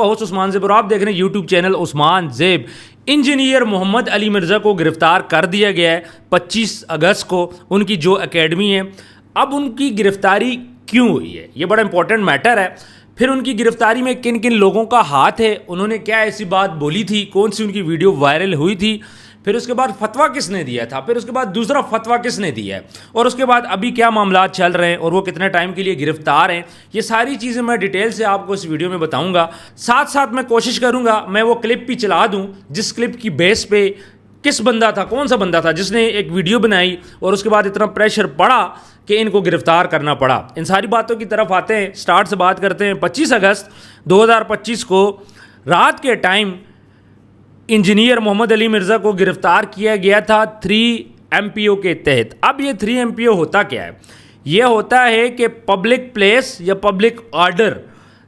Host عثمان زیب اور آپ دیکھ رہے ہیں یوٹیوب چینل عثمان زیب. انجینئر محمد علی مرزا کو گرفتار کر دیا گیا ہے 25 اگست کو, ان کی جو اکیڈمی ہے. اب ان کی گرفتاری کیوں ہوئی ہے, یہ بڑا امپورٹنٹ میٹر ہے. پھر ان کی گرفتاری میں کن کن لوگوں کا ہاتھ ہے, انہوں نے کیا ایسی بات بولی تھی, کون سی ان کی ویڈیو وائرل ہوئی تھی, پھر اس کے بعد فتویٰ کس نے دیا تھا, پھر اس کے بعد دوسرا فتویٰ کس نے دیا ہے, اور اس کے بعد ابھی کیا معاملات چل رہے ہیں اور وہ کتنے ٹائم کے لیے گرفتار ہیں. یہ ساری چیزیں میں ڈیٹیل سے آپ کو اس ویڈیو میں بتاؤں گا. ساتھ ساتھ میں کوشش کروں گا میں وہ کلپ بھی چلا دوں جس کلپ کی بیس پہ کس بندہ تھا, کون سا بندہ تھا جس نے ایک ویڈیو بنائی اور اس کے بعد اتنا پریشر پڑا کہ ان کو گرفتار کرنا پڑا. ان ساری باتوں کی طرف آتے ہیں, سٹارٹ سے بات کرتے ہیں. 25 اگست 2025 کو رات کے ٹائم انجینئر محمد علی مرزا کو گرفتار کیا گیا تھا 3 MPO کے تحت. اب یہ 3 MPO ہوتا کیا ہے؟ یہ ہوتا ہے کہ پبلک پلیس یا پبلک آرڈر,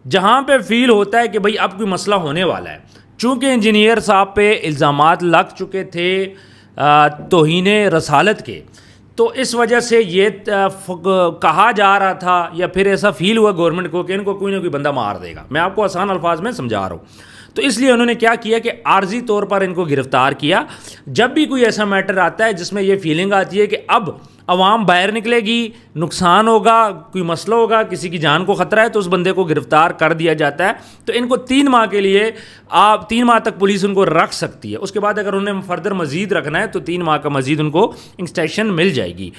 جہاں پہ فیل ہوتا ہے کہ بھئی اب کوئی مسئلہ ہونے والا ہے. چونکہ انجینئر صاحب پہ الزامات لگ چکے تھے توہین رسالت کے, تو اس وجہ سے یہ کہا جا رہا تھا یا پھر ایسا فیل ہوا گورنمنٹ کو کہ ان کو کوئی نہ کوئی بندہ مار دے گا. میں آپ کو آسان الفاظ میں سمجھا رہا ہوں. تو اس لیے انہوں نے کیا کیا کہ عارضی طور پر ان کو گرفتار کیا. جب بھی کوئی ایسا میٹر آتا ہے جس میں یہ فیلنگ آتی ہے کہ اب عوام باہر نکلے گی, نقصان ہوگا, کوئی مسئلہ ہوگا, کسی کی جان کو خطرہ ہے, تو اس بندے کو گرفتار کر دیا جاتا ہے. تو ان کو 3 ماہ کے لیے 3 ماہ تک پولیس ان کو رکھ سکتی ہے. اس کے بعد اگر انہیں فردر مزید رکھنا ہے تو 3 ماہ کا مزید ان کو ایکسٹینشن مل جائے گی.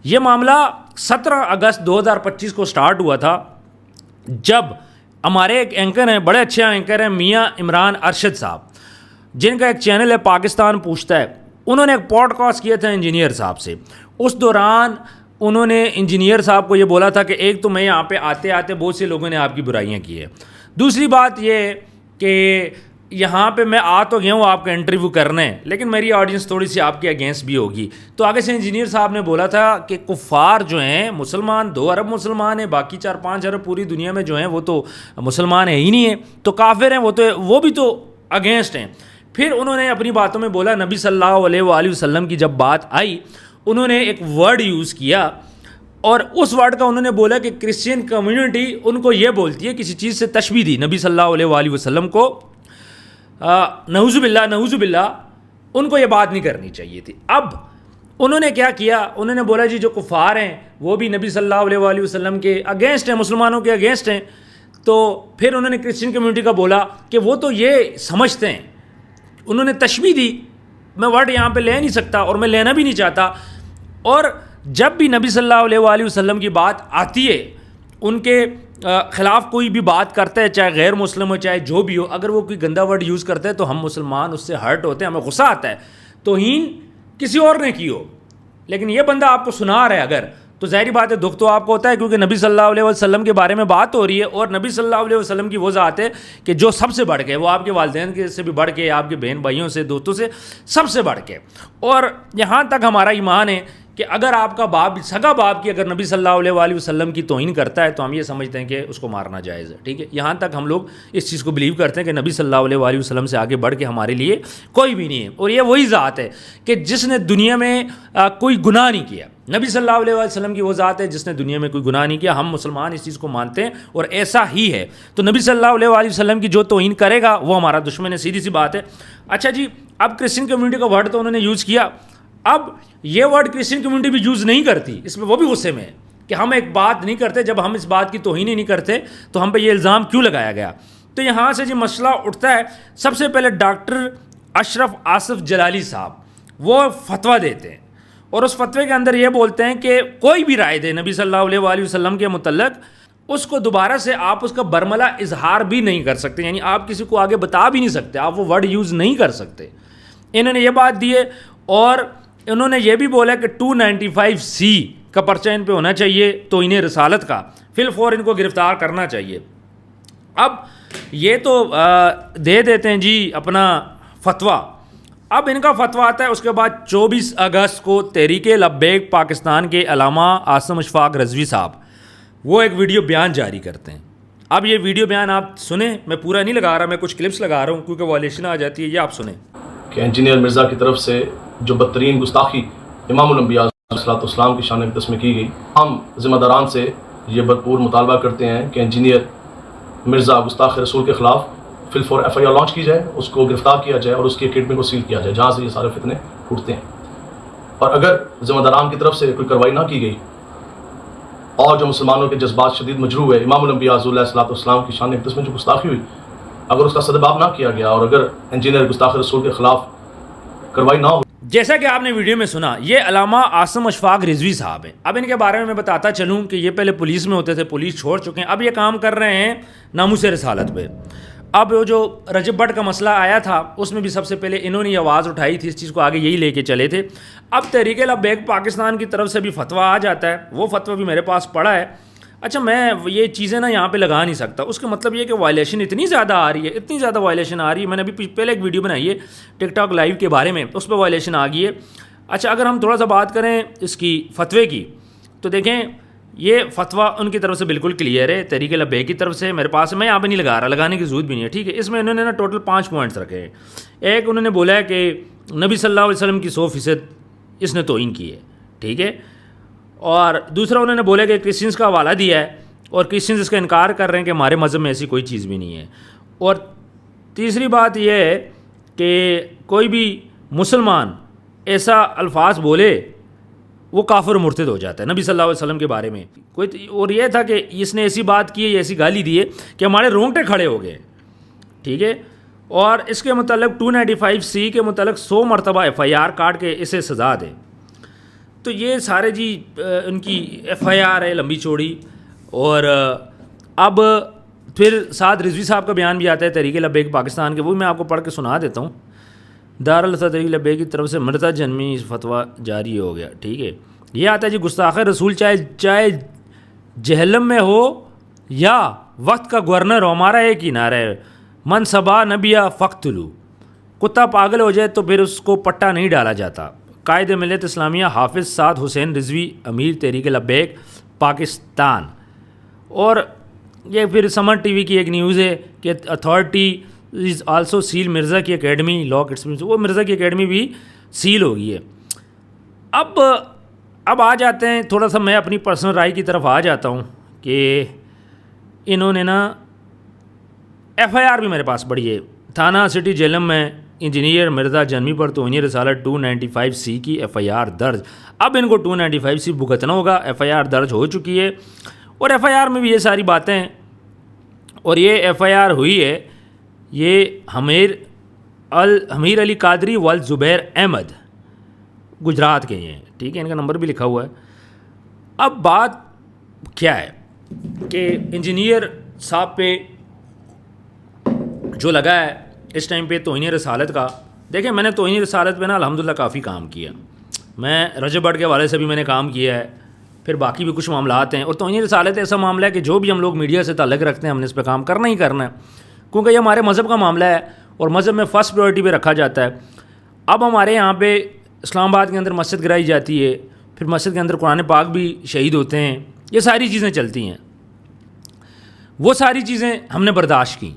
یہ معاملہ 17 اگست 2025 کو سٹارٹ ہوا تھا, جب ہمارے ایک اینکر ہیں, بڑے اچھے اینکر ہیں, میاں عمران ارشد صاحب, جن کا ایک چینل ہے پاکستان پوچھتا ہے. انہوں نے ایک پوڈ کاسٹ کیا تھا انجینئر صاحب سے. اس دوران انہوں نے انجینئر صاحب کو یہ بولا تھا کہ ایک تو میں یہاں پہ آتے آتے بہت سے لوگوں نے آپ کی برائیاں کی ہے, دوسری بات یہ کہ یہاں پہ میں آ تو گیا ہوں آپ کا انٹرویو کرنے, لیکن میری آڈینس تھوڑی سی آپ کے اگینسٹ بھی ہوگی. تو آگے سے انجینئر صاحب نے بولا تھا کہ کفار جو ہیں مسلمان 2 ارب مسلمان ہیں, باقی 4-5 ارب پوری دنیا میں جو ہیں وہ تو مسلمان ہیں ہی نہیں ہیں, تو کافر ہیں وہ بھی تو اگینسٹ ہیں. پھر انہوں نے اپنی باتوں میں بولا, نبی صلی اللہ علیہ وآلہ وسلم کی جب بات آئی انہوں نے ایک ورڈ یوز کیا, اور اس ورڈ کا انہوں نے بولا کہ کرسچین کمیونٹی ان کو یہ بولتی ہے, کسی چیز سے تشبیہ دی نبی صلی اللہ علیہ وآلہ وسلم کو, نعوذ باللہ ان کو یہ بات نہیں کرنی چاہیے تھی. اب انہوں نے کیا کیا, انہوں نے بولا جی جو کفار ہیں وہ بھی نبی صلی اللہ علیہ وآلہ وسلم کے اگینسٹ ہیں, مسلمانوں کے اگینسٹ ہیں. تو پھر انہوں نے کرسچین کمیونٹی کا بولا کہ وہ تو یہ سمجھتے ہیں, انہوں نے تشبیہ دی. میں ورڈ یہاں پہ لے نہیں سکتا اور میں لینا بھی نہیں چاہتا. اور جب بھی نبی صلی اللہ علیہ وآلہ وسلم کی بات آتی ہے, ان کے خلاف کوئی بھی بات کرتا ہے, چاہے غیر مسلم ہو چاہے جو بھی ہو, اگر وہ کوئی گندا ورڈ یوز کرتا ہے تو ہم مسلمان اس سے ہرٹ ہوتے ہیں, ہمیں غصہ آتا ہے. توہین کسی اور نے کی ہو, لیکن یہ بندہ آپ کو سنا رہا ہے اگر, تو ظاہری بات ہے دکھ تو آپ کو ہوتا ہے, کیونکہ نبی صلی اللہ علیہ وسلم کے بارے میں بات ہو رہی ہے, اور نبی صلی اللہ علیہ وسلم کی وہ ذات ہے کہ جو سب سے بڑھ کے, وہ آپ کے والدین کے سے بھی بڑھ کے, آپ کے بہن بھائیوں سے, دوستوں سے سب سے بڑھ کے. اور یہاں تک ہمارا ایمان ہے کہ اگر آپ کا باپ, سگا باپ کی اگر نبی صلی اللہ علیہ وآلہ وسلم کی توہین کرتا ہے تو ہم یہ سمجھتے ہیں کہ اس کو مارنا جائز ہے. ٹھیک ہے, یہاں تک ہم لوگ اس چیز کو بلیو کرتے ہیں کہ نبی صلی اللہ علیہ وآلہ وسلم سے آگے بڑھ کے ہمارے لیے کوئی بھی نہیں ہے. اور یہ وہی ذات ہے کہ جس نے دنیا میں کوئی گناہ نہیں کیا. نبی صلی اللہ علیہ وسلم کی وہ ذات ہے جس نے دنیا میں کوئی گناہ نہیں کیا. ہم مسلمان اس چیز کو مانتے ہیں اور ایسا ہی ہے. تو نبی صلی اللہ علیہ وسلم کی جو توہین کرے گا وہ ہمارا دشمن ہے, سیدھی سی بات ہے. اچھا جی, اب کرسچن کمیونٹی کا ورڈ تو انہوں نے یوز کیا. اب یہ ورڈ کرسچن کمیونٹی بھی یوز نہیں کرتی, اس میں وہ بھی غصے میں ہے کہ ہم ایک بات نہیں کرتے, جب ہم اس بات کی توہین ہی نہیں کرتے تو ہم پہ یہ الزام کیوں لگایا گیا. تو یہاں سے جو مسئلہ اٹھتا ہے, سب سے پہلے ڈاکٹر اشرف آصف جلالی صاحب وہ فتویٰ دیتے ہیں, اور اس فتوے کے اندر یہ بولتے ہیں کہ کوئی بھی رائے دے نبی صلی اللہ علیہ وآلہ وسلم کے متعلق, اس کو دوبارہ سے آپ اس کا برملا اظہار بھی نہیں کر سکتے, یعنی آپ کسی کو آگے بتا بھی نہیں سکتے, آپ وہ ورڈ یوز نہیں کر سکتے. انہوں نے یہ بات دی ہے, اور انہوں نے یہ بھی بولا کہ 295C کا پرچہ ان پہ ہونا چاہیے توہین رسالت کا, فی الفور ان کو گرفتار کرنا چاہیے. اب یہ تو دے دیتے ہیں جی اپنا فتویٰ. اب ان کا فتویٰ آتا ہے, اس کے بعد 24 اگست کو تحریک لبیک پاکستان کے علامہ عاصم اشفاق رضوی صاحب وہ ایک ویڈیو بیان جاری کرتے ہیں. اب یہ ویڈیو بیان آپ سنیں, میں پورا نہیں لگا رہا, میں کچھ کلپس لگا رہا ہوں کیونکہ وائلیشن آ جاتی ہے. یہ آپ سنیں کہ انجینئر مرزا کی طرف سے جو بدترین گستاخی امام الانبیاء علیہ السلام کی شان اقدس میں کی گئی, ہم ذمہ داران سے یہ بھرپور مطالبہ کرتے ہیں کہ انجینئر مرزا گستاخ رسول کے خلاف فی الفور FIR لانچ کی جائے, اس کو گرفتار کیا جائے اور اس کی اکیڈمی کو سیل کیا جائے جہاں سے یہ سارے فتنے پھوٹتے ہیں. اور اگر ذمہ داران کی طرف سے کوئی کارروائی نہ کی گئی اور جو مسلمانوں کے جذبات شدید مجروح ہوئے, امام الانبیاء حضور علیہ الصلوۃ والسلام کی شان اقدس میں جو گستاخی ہوئی, اگر اس کا سدباب نہ کیا گیا اور اگر انجینئر گستاخ رسول کے خلاف کارروائی نہ ہو. جیسا کہ آپ نے ویڈیو میں سنا, یہ علامہ عاصم اشفاق رضوی صاحب ہیں. اب ان کے بارے میں بتاتا چلوں کہ یہ پہلے پولیس میں ہوتے تھے, پولیس چھوڑ چکے ہیں, اب یہ کام کر رہے ہیں ناموس رسالت پہ. اب جو رجب بٹ کا مسئلہ آیا تھا اس میں بھی سب سے پہلے انہوں نے یہ آواز اٹھائی تھی, اس چیز کو آگے یہی لے کے چلے تھے. اب تحریک لبیک پاکستان کی طرف سے بھی فتویٰ آ جاتا ہے, وہ فتویٰ بھی میرے پاس پڑا ہے. اچھا, میں یہ چیزیں نا یہاں پہ لگا نہیں سکتا, اس کا مطلب یہ کہ وائلیشن اتنی زیادہ آ رہی ہے, اتنی زیادہ وائلیشن آ رہی ہے. میں نے ابھی پہلے ایک ویڈیو بنائی ہے ٹک ٹاک لائیو کے بارے میں, اس پہ وائلیشن آ گئی ہے. اچھا, اگر ہم تھوڑا سا بات کریں اس کی فتوے کی, تو دیکھیں یہ فتویٰ ان کی طرف سے بالکل کلیئر ہے, تحریک لبیک کی طرف سے میرے پاس. میں یہاں پہ نہیں لگا رہا, لگانے کی ضرورت بھی نہیں ہے, ٹھیک ہے. اس میں انہوں نے نا ٹوٹل 5 پوائنٹس رکھے ہیں. ایک انہوں نے بولا ہے کہ نبی صلی اللہ علیہ وسلم کی 100% اس نے توہین کی ہے, ٹھیک ہے. اور دوسرا انہوں نے بولا کہ کرسچنس کا حوالہ دیا ہے اور کرسچنس اس کا انکار کر رہے ہیں کہ ہمارے مذہب میں ایسی کوئی چیز بھی نہیں ہے. اور تیسری بات یہ ہے کہ کوئی بھی مسلمان ایسا الفاظ بولے وہ کافر و مرتد ہو جاتا ہے نبی صلی اللہ علیہ وسلم کے بارے میں. اور یہ تھا کہ اس نے ایسی بات کی ہے, ایسی گالی دی ہے کہ ہمارے رونگٹے کھڑے ہو گئے, ٹھیک ہے. اور اس کے متعلق 295C کے متعلق 100 مرتبہ FIR کاٹ کے اسے سزا دے. تو یہ سارے جی ان کی FIR ہے لمبی چوڑی. اور اب پھر ساتھ رضوی صاحب کا بیان بھی آتا ہے تحریک لبیک پاکستان کے, وہ میں آپ کو پڑھ کے سنا دیتا ہوں. تحریک لبیک کی طرف سے مرتضی جنمی فتویٰ جاری ہو گیا, ٹھیک ہے. یہ آتا ہے جی گستاخ رسول چاہے جہلم میں ہو یا وقت کا گورنر ہو, ہمارا ایک ہی نعرہ ہے, من صبا نبیا فقتلو. کتا پاگل ہو جائے تو پھر اس کو پٹا نہیں ڈالا جاتا. قائد ملت اسلامیہ حافظ سعد حسین رضوی, امیر تحریک لبیک پاکستان. اور یہ پھر سمر TV کی ایک نیوز ہے کہ authority is also seal Mirza کی اکیڈمی لا کٹس, وہ مرزا کی اکیڈمی بھی سیل ہو گئی ہے. اب آ جاتے ہیں تھوڑا سا, میں اپنی پرسنل رائے کی طرف آ جاتا ہوں کہ انہوں نے نا FIR بھی میرے پاس پڑھی ہے. تھانہ سٹی جہلم میں انجینئر مرزا جنمی پر توہین رسالت 295C کی FIR درج. اب ان کو 295C بھگتنا ہوگا. FIR درج ہو چکی ہے اور FIR میں بھی یہ ساری باتیں ہیں. اور یہ FIR ہوئی ہے یہ حمیر علی قادری والد زبیر احمد گجرات کے ہیں, ٹھیک ہے. ان کا نمبر بھی لکھا ہوا ہے. اب بات کیا ہے کہ انجینئر صاحب پہ جو لگا ہے اس ٹائم پہ توہین رسالت کا, دیکھیں میں نے توہین رسالت پہ نا الحمدللہ کافی کام کیا. میں رجب بٹ کے حوالے سے بھی میں نے کام کیا ہے, پھر باقی بھی کچھ معاملات ہیں. اور توہین رسالت ایسا معاملہ ہے کہ جو بھی ہم لوگ میڈیا سے تعلق رکھتے ہیں ہم نے اس پہ کام کرنا ہی کرنا ہے, کیونکہ یہ ہمارے مذہب کا معاملہ ہے اور مذہب میں فرسٹ پریورٹی پہ رکھا جاتا ہے. اب ہمارے یہاں پہ اسلام آباد کے اندر مسجد گرائی جاتی ہے, پھر مسجد کے اندر قرآن پاک بھی شہید ہوتے ہیں, یہ ساری چیزیں چلتی ہیں. وہ ساری چیزیں ہم نے برداشت کی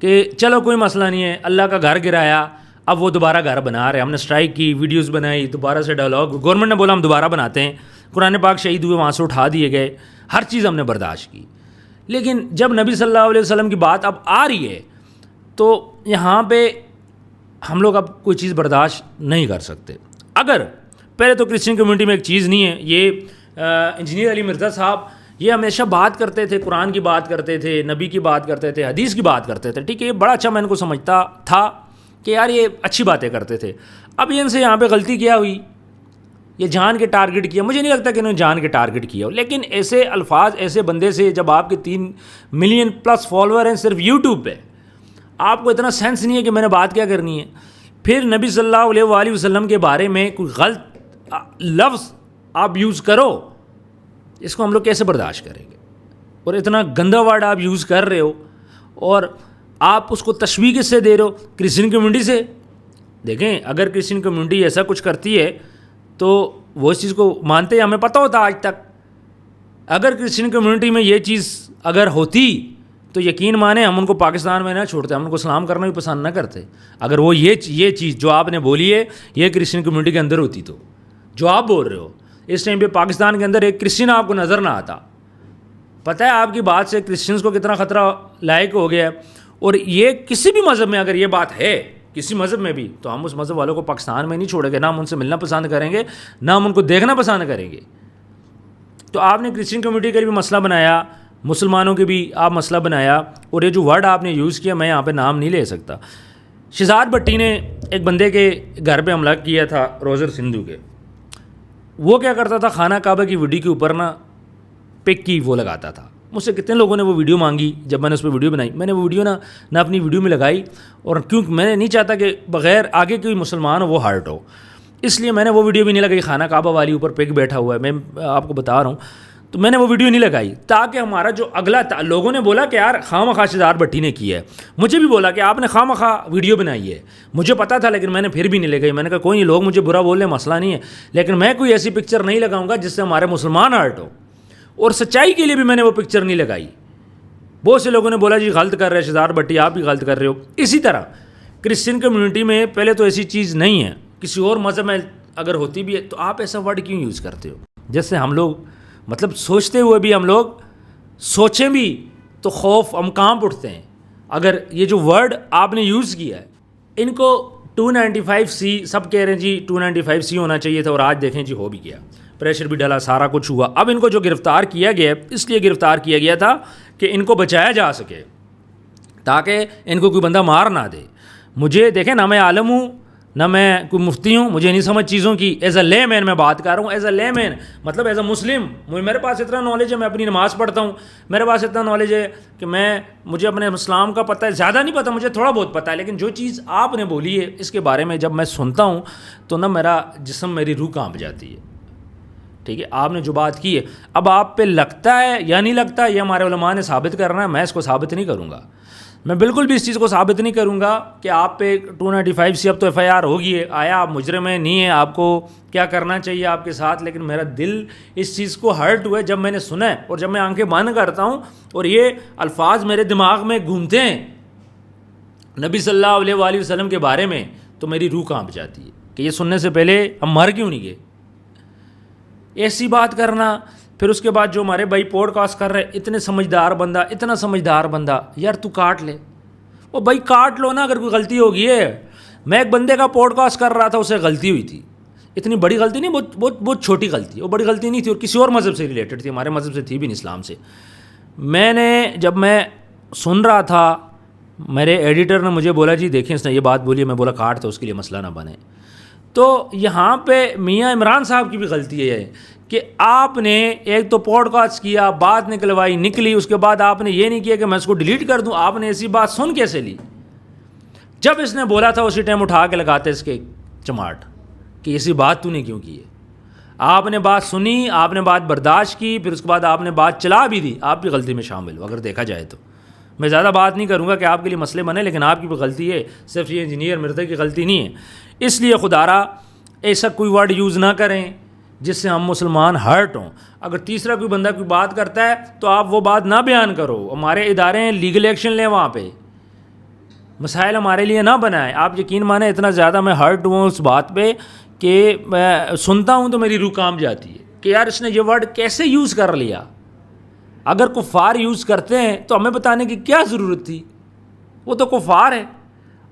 کہ چلو کوئی مسئلہ نہیں ہے, اللہ کا گھر گرایا, اب وہ دوبارہ گھر بنا رہے ہیں. ہم نے اسٹرائک کی, ویڈیوز بنائی, دوبارہ سے ڈائلاگ, گورنمنٹ نے بولا ہم دوبارہ بناتے ہیں, قرآن پاک شہید ہوئے وہاں سے اٹھا دیے گئے, ہر چیز ہم نے برداشت کی. لیکن جب نبی صلی اللہ علیہ وسلم کی بات اب آ رہی ہے تو یہاں پہ ہم لوگ اب کوئی چیز برداشت نہیں کر سکتے. اگر پہلے تو کرسچن کمیونٹی میں ایک چیز نہیں ہے, یہ انجینئر علی مرزا صاحب یہ ہمیشہ بات کرتے تھے, قرآن کی بات کرتے تھے, نبی کی بات کرتے تھے, حدیث کی بات کرتے تھے, ٹھیک ہے. یہ بڑا اچھا میں ان کو سمجھتا تھا کہ یار یہ اچھی باتیں کرتے تھے. اب یہ ان سے یہاں پہ غلطی کیا ہوئی, یہ جان کے ٹارگٹ کیا. مجھے نہیں لگتا کہ انہوں نے جان کے ٹارگٹ کیا ہو, لیکن ایسے الفاظ ایسے بندے سے, جب آپ کے 3 ملین پلس فالوور ہیں صرف یوٹیوب پہ, آپ کو اتنا سینس نہیں ہے کہ میں نے بات کیا کرنی ہے. پھر نبی صلی اللہ علیہ وآلہ وسلم کے بارے میں کوئی غلط لفظ آپ یوز کرو, اس کو ہم لوگ کیسے برداشت کریں گے. اور اتنا گندا ورڈ آپ یوز کر رہے ہو اور آپ اس کو تشویق کس سے دے رہے ہو, کرسچن کمیونٹی سے. دیکھیں اگر کرسچن کمیونٹی ایسا کچھ کرتی ہے تو وہ اس چیز کو مانتے ہیں, ہمیں پتہ ہوتا آج تک. اگر کرسچن کمیونٹی میں یہ چیز اگر ہوتی تو یقین مانیں ہم ان کو پاکستان میں نہ چھوڑتے, ہم ان کو سلام کرنا بھی پسند نہ کرتے. اگر وہ یہ چیز جو آپ نے بولی ہے یہ کرسچن کمیونٹی کے اندر ہوتی, تو جو آپ بول رہے ہو اس ٹائم پہ پاکستان کے اندر ایک کرسچن آپ کو نظر نہ آتا. پتہ ہے آپ کی بات سے کرسچنس کو کتنا خطرہ لائق ہو گیا ہے. اور یہ کسی بھی مذہب میں اگر یہ بات ہے کسی مذہب میں بھی, تو ہم اس مذہب والوں کو پاکستان میں نہیں چھوڑیں گے, نہ ہم ان سے ملنا پسند کریں گے, نہ ہم ان کو دیکھنا پسند کریں گے. تو آپ نے کرسچن کمیونٹی کا بھی مسئلہ بنایا, مسلمانوں کے بھی آپ مسئلہ بنایا, اور یہ جو ورڈ آپ نے یوز کیا میں یہاں پہ نام نہیں لے سکتا. شہزاد بھٹی نے ایک بندے کے گھر پہ حملہ کیا تھا روزر سندھو کے. وہ کیا کرتا تھا, خانہ کعبہ کی ویڈیو کے اوپر نا پک کی وہ لگاتا تھا. مجھ سے کتنے لوگوں نے وہ ویڈیو مانگی, جب میں نے اس پہ ویڈیو بنائی میں نے وہ ویڈیو نہ اپنی ویڈیو میں لگائی, اور کیونکہ میں نے نہیں چاہتا کہ بغیر آگے کوئی مسلمان ہو وہ ہارٹ ہو, اس لیے میں نے وہ ویڈیو بھی نہیں لگائی. خانہ کعبہ والی اوپر پک بیٹھا ہوا ہے, میں آپ کو بتا رہا ہوں, تو میں نے وہ ویڈیو نہیں لگائی تاکہ ہمارا جو اگلا لوگوں نے بولا کہ یار خواہ مخواہ شہزاد بھٹی نے کیا ہے, مجھے بھی بولا کہ آپ نے خواہ مخواہ ویڈیو بنائی ہے, مجھے پتا تھا لیکن میں نے پھر بھی نہیں لگائی. میں نے کہا کوئی نہیں, لوگ مجھے برا بول لیں مسئلہ نہیں ہے, لیکن میں کوئی ایسی پکچر نہیں لگاؤں گا جس سے ہمارے مسلمان ہرٹ ہو. اور سچائی کے لیے بھی میں نے وہ پکچر نہیں لگائی. بہت سے لوگوں نے بولا جی غلط کر رہے ہیں شہزاد بھٹی, آپ بھی غلط کر رہے ہو. اسی طرح کرسچن کمیونٹی میں پہلے تو ایسی چیز نہیں ہے, کسی اور مذہب میں اگر ہوتی بھی ہے تو آپ ایسا ورڈ کیوں یوز کرتے ہو, جس سے ہم لوگ مطلب سوچتے ہوئے بھی ہم لوگ سوچیں بھی تو خوف ہم کانپ اٹھتے ہیں. اگر یہ جو ورڈ آپ نے یوز کیا ہے, ان کو 295C سب کہہ رہے ہیں جی 295C ہونا چاہیے تھا, اور آج دیکھیں جی ہو بھی گیا, پریشر بھی ڈالا, سارا کچھ ہوا. اب ان کو جو گرفتار کیا گیا اس لیے گرفتار کیا گیا تھا کہ ان کو بچایا جا سکے, تاکہ ان کو کوئی بندہ مار نہ دے. مجھے دیکھیں نہ میں عالم ہوں نہ میں کوئی مفتی ہوں, مجھے نہیں سمجھ چیزوں کی. ایز اے لے مین میں بات کر رہا ہوں, ایز اے لے مین مطلب ایز اے مسلم. میرے پاس اتنا نالج ہے, میں اپنی نماز پڑھتا ہوں, میرے پاس اتنا نالج ہے کہ مجھے اپنے اسلام کا پتہ ہے, زیادہ نہیں پتہ مجھے, تھوڑا بہت پتہ ہے, لیکن جو چیز آپ نے بولی ہے اس کے بارے میں جب میں سنتا ہوں تو نہ میرا جسم, میری روح کانپ جاتی ہے. ٹھیک ہے, آپ نے جو بات کی ہے, اب آپ پہ لگتا ہے یا نہیں لگتا یہ ہمارے علماء نے ثابت کرنا ہے, میں اس کو ثابت نہیں کروں گا. میں بالکل بھی اس چیز کو ثابت نہیں کروں گا کہ آپ پہ 295 اب تو FIR ہوگی ہے, آیا آپ مجرم ہیں نہیں ہیں, آپ کو کیا کرنا چاہیے آپ کے ساتھ. لیکن میرا دل اس چیز کو ہرٹ ہوا ہے جب میں نے سنا ہے, اور جب میں آنکھیں بند کرتا ہوں اور یہ الفاظ میرے دماغ میں گھومتے ہیں نبی صلی اللہ علیہ وآلہ وسلم کے بارے میں, تو میری روح کانپ جاتی ہے کہ یہ سننے سے پہلے ہم مر کیوں نہیں گئے. ایسی بات کرنا, پھر اس کے بعد جو ہمارے بھائی پوڈ کاسٹ کر رہے اتنے سمجھدار بندہ, اتنا سمجھدار بندہ, یار تو کاٹ لے, وہ بھائی کاٹ لو نا اگر کوئی غلطی ہوگی ہے. میں ایک بندے کا پوڈ کاسٹ کر رہا تھا, اسے غلطی ہوئی تھی, اتنی بڑی غلطی نہیں, بہت چھوٹی غلطی, وہ بڑی غلطی نہیں تھی اور کسی اور مذہب سے ریلیٹڈ تھی, ہمارے مذہب سے تھی بھی نہیں, اسلام سے. جب میں سن رہا تھا, میرے ایڈیٹر نے مجھے بولا جی دیکھیں اس نے یہ بات بولی ہے, میں بولا کاٹ تو اس کے لیے مسئلہ نہ بنے. تو یہاں پہ میاں عمران صاحب کی بھی غلطی ہے کہ آپ نے ایک تو پوڈ کاسٹ کیا, بات نکلی, اس کے بعد آپ نے یہ نہیں کیا کہ میں اس کو ڈیلیٹ کر دوں. آپ نے ایسی بات سن کیسے لی؟ جب اس نے بولا تھا اسی ٹائم اٹھا کے لگاتے اس کے چماٹ کہ ایسی بات تو نے کیوں کی ہے. آپ نے بات سنی, آپ نے بات برداشت کی, پھر اس کے بعد آپ نے بات چلا بھی دی. آپ بھی غلطی میں شامل ہو اگر دیکھا جائے تو. میں زیادہ بات نہیں کروں گا کہ آپ کے لیے مسئلے بنے, لیکن آپ کی بھی غلطی ہے, صرف یہ انجینئر مرزا کی غلطی نہیں ہے. اس لیے خدارا ایسا کوئی ورڈ یوز نہ کریں جس سے ہم مسلمان ہرٹ ہوں. اگر تیسرا کوئی بندہ کوئی بات کرتا ہے تو آپ وہ بات نہ بیان کرو. ہمارے ادارے ہیں, لیگل ایکشن لیں, وہاں پہ مسائل ہمارے لیے نہ بنائیں. آپ یقین مانیں اتنا زیادہ میں ہرٹ ہوں اس بات پہ کہ میں سنتا ہوں تو میری روح کانپ جاتی ہے کہ یار اس نے یہ ورڈ کیسے یوز کر لیا. اگر کفار یوز کرتے ہیں تو ہمیں بتانے کی کیا ضرورت تھی, وہ تو کفار ہے.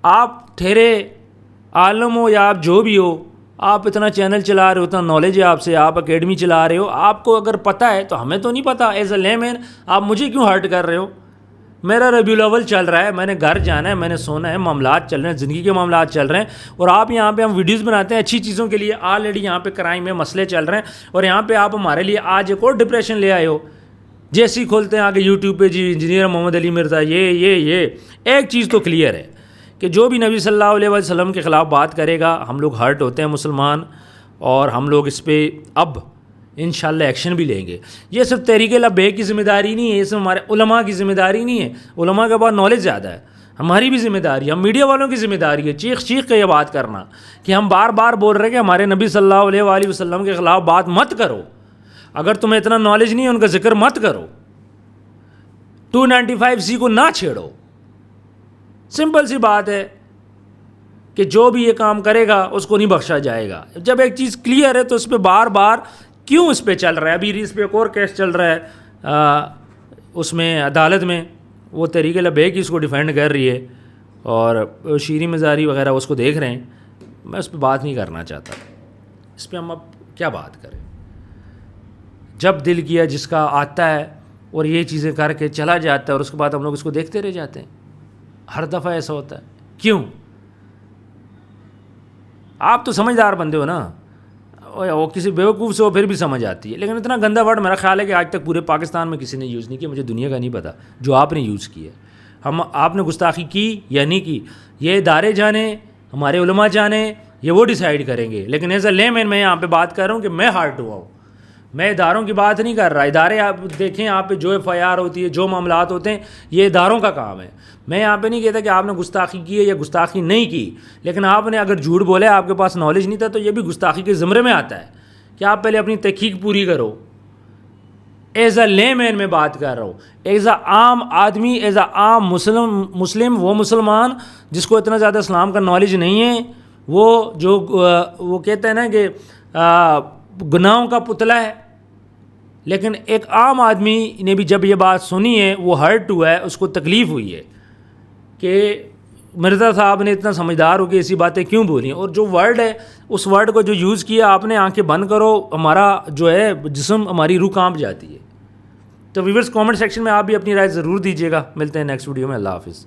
آپ ٹھہرے عالم ہو یا آپ جو بھی ہو, آپ اتنا چینل چلا رہے ہو, اتنا نالج ہے آپ سے, آپ اکیڈمی چلا رہے ہو, آپ کو اگر پتہ ہے تو ہمیں تو نہیں پتہ. ایز اے لے مین آپ مجھے کیوں ہرٹ کر رہے ہو؟ میرا ربیع الاول چل رہا ہے, میں نے گھر جانا ہے, میں نے سونا ہے, معاملات چل رہے ہیں, زندگی کے معاملات چل رہے ہیں, اور آپ یہاں پہ ہم ویڈیوز بناتے ہیں اچھی چیزوں کے لیے. آلریڈی یہاں پہ کرائم میں مسئلے چل رہے ہیں, اور یہاں پہ آپ ہمارے لیے آج ایک اور ڈپریشن لے آئے ہو. جیسے ہی کھولتے ہیں آگے یوٹیوب پہ جی انجینئر محمد علی مرزا یہ ایک چیز تو کلیئر ہے کہ جو بھی نبی صلی اللہ علیہ وسلم کے خلاف بات کرے گا ہم لوگ ہرٹ ہوتے ہیں مسلمان, اور ہم لوگ اس پہ اب انشاءاللہ ایکشن بھی لیں گے. یہ صرف تحریک لبیک کی ذمہ داری نہیں ہے, یہ صرف ہمارے علماء کی ذمہ داری نہیں ہے. علماء کے پاس نالج زیادہ ہے, ہماری بھی ذمہ داری ہے, ہم میڈیا والوں کی ذمہ داری ہے چیخ کے یہ بات کرنا کہ ہم بار بار بول رہے ہیں کہ ہمارے نبی صلی اللہ علیہ وآلہ وسلم کے خلاف بات مت کرو. اگر تمہیں اتنا نالج نہیں ہے ان کا ذکر مت کرو, 295C کو نہ چھیڑو. سمپل سی بات ہے کہ جو بھی یہ کام کرے گا اس کو نہیں بخشا جائے گا. جب ایک چیز کلیئر ہے تو اس پہ بار بار کیوں اس پہ چل رہا ہے؟ ابھی اس پہ ایک اور کیس چل رہا ہے اس میں عدالت میں, وہ تحریک لبیک کی اس کو ڈیفینڈ کر رہی ہے اور شیریں مزاری وغیرہ اس کو دیکھ رہے ہیں. میں اس پہ بات نہیں کرنا چاہتا. اس پہ ہم اب کیا بات کریں؟ جب دل کیا جس کا آتا ہے اور یہ چیزیں کر کے چلا جاتا ہے اور اس کے بعد ہم لوگ اس کو دیکھتے رہ جاتے ہیں. ہر دفعہ ایسا ہوتا ہے کیوں؟ آپ تو سمجھدار بندے ہو نا, وہ کسی بیوقوف سے وہ پھر بھی سمجھ آتی ہے, لیکن اتنا گندا ورڈ میرا خیال ہے کہ آج تک پورے پاکستان میں کسی نے یوز نہیں کیا. مجھے دنیا کا نہیں پتہ جو آپ نے یوز کیا. آپ نے گستاخی کی یا نہیں کی یہ ادارے جانے, ہمارے علماء جانے, یہ وہ ڈیسائیڈ کریں گے. لیکن ایز اے لیمین میں یہاں پہ بات کر رہا ہوں کہ میں ہارٹ ہوا ہوں. میں اداروں کی بات نہیں کر رہا. ادارے آپ دیکھیں, آپ پہ جو FIR ہوتی ہے, جو معاملات ہوتے ہیں, یہ اداروں کا کام ہے. میں یہاں پہ نہیں کہتا کہ آپ نے گستاخی کی ہے یا گستاخی نہیں کی, لیکن آپ نے اگر جھوٹ بولے, آپ کے پاس نالج نہیں تھا, تو یہ بھی گستاخی کے زمرے میں آتا ہے کہ آپ پہلے اپنی تحقیق پوری کرو. ایز اے لے مین میں بات کر رہا ہوں, ایز اے عام آدمی, ایز اے عام مسلم وہ مسلمان جس کو اتنا زیادہ اسلام کا نالج نہیں ہے, وہ کہتے ہیں نا کہ گناہوں کا پتلا ہے. لیکن ایک عام آدمی نے بھی جب یہ بات سنی ہے وہ ہرٹ ہوا ہے, اس کو تکلیف ہوئی ہے کہ مرزا صاحب نے اتنا سمجھدار ہو کے ایسی باتیں کیوں بولی. اور جو ورڈ ہے اس ورڈ کو جو یوز کیا آپ نے, آنکھیں بند کرو, ہمارا جو ہے جسم, ہماری روح کانپ جاتی ہے. تو ویورز کامنٹ سیکشن میں آپ بھی اپنی رائے ضرور دیجیے گا. ملتے ہیں نیکسٹ ویڈیو میں. اللہ حافظ.